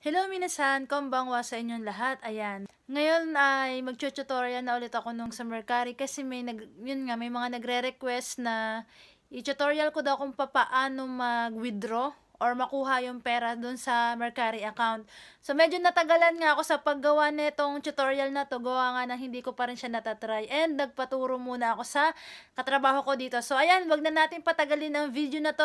Hello minasan, konbanwa sa inyong lahat. Ayan. Ngayon ay magtututorial na ulit ako nung sa Mercari kasi may mga nagre-request na i-tutorial ko daw kung paano mag-withdraw or makuha yung pera dun sa Mercari account. So medyo natagalan nga ako sa paggawa nitong tutorial na to, gawa nga na hindi ko pa rin siya natatry and nagpaturo muna ako sa katrabaho ko dito. So ayan, wag na natin patagalin ang video na to.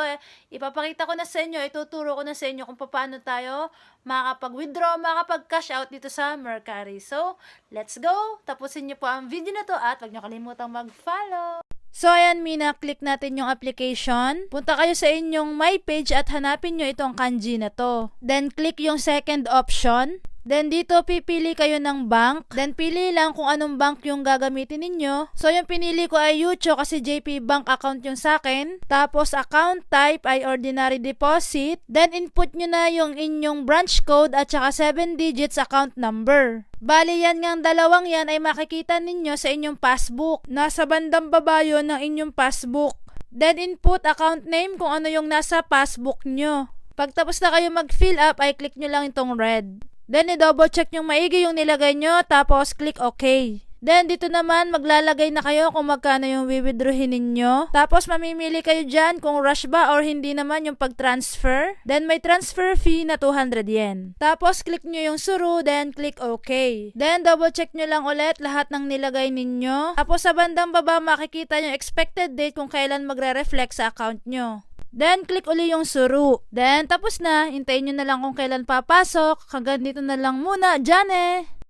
Ipapakita ko na sa inyo, ituturo ko na sa inyo kung paano tayo makakapag-withdraw, makakapag-cash out dito sa Mercari. So, let's go! Tapusin niyo po ang video na to at huwag niyo kalimutang mag-follow! So, ayan, click natin yung application. Punta kayo sa inyong my page at hanapin nyo itong kanji na to. Then, click yung second option. Then, dito pipili kayo ng bank. Then, pili lang kung anong bank yung gagamitin ninyo. So, yung pinili ko ay Yucho kasi JP Bank account yung sa akin. Tapos, account type ay ordinary deposit. Then, input nyo na yung inyong branch code at saka 7 digits account number. Bali yan ngang dalawang yan ay makikita ninyo sa inyong passbook. Nasa bandang baba yun ng inyong passbook. Then, input account name kung ano yung nasa passbook nyo. Pagtapos na kayo mag-fill up, ay click nyo lang itong red. Then, i-double check yung maigi yung nilagay nyo, tapos click OK. Then, dito naman, maglalagay na kayo kung magkano yung withdrawin ninyo. Tapos, mamimili kayo dyan kung rush ba or hindi naman yung pag-transfer. Then, may transfer fee na 200 yen. Tapos, click nyo yung suru, then click OK. Then, double check nyo lang ulit lahat ng nilagay ninyo. Tapos, sa bandang baba, makikita yung expected date kung kailan magre-reflect sa account nyo. Then, click uli yung suru. Then, tapos na. Hintayin nyo na lang kung kailan papasok. Hanggang dito na lang muna. Diyan eh!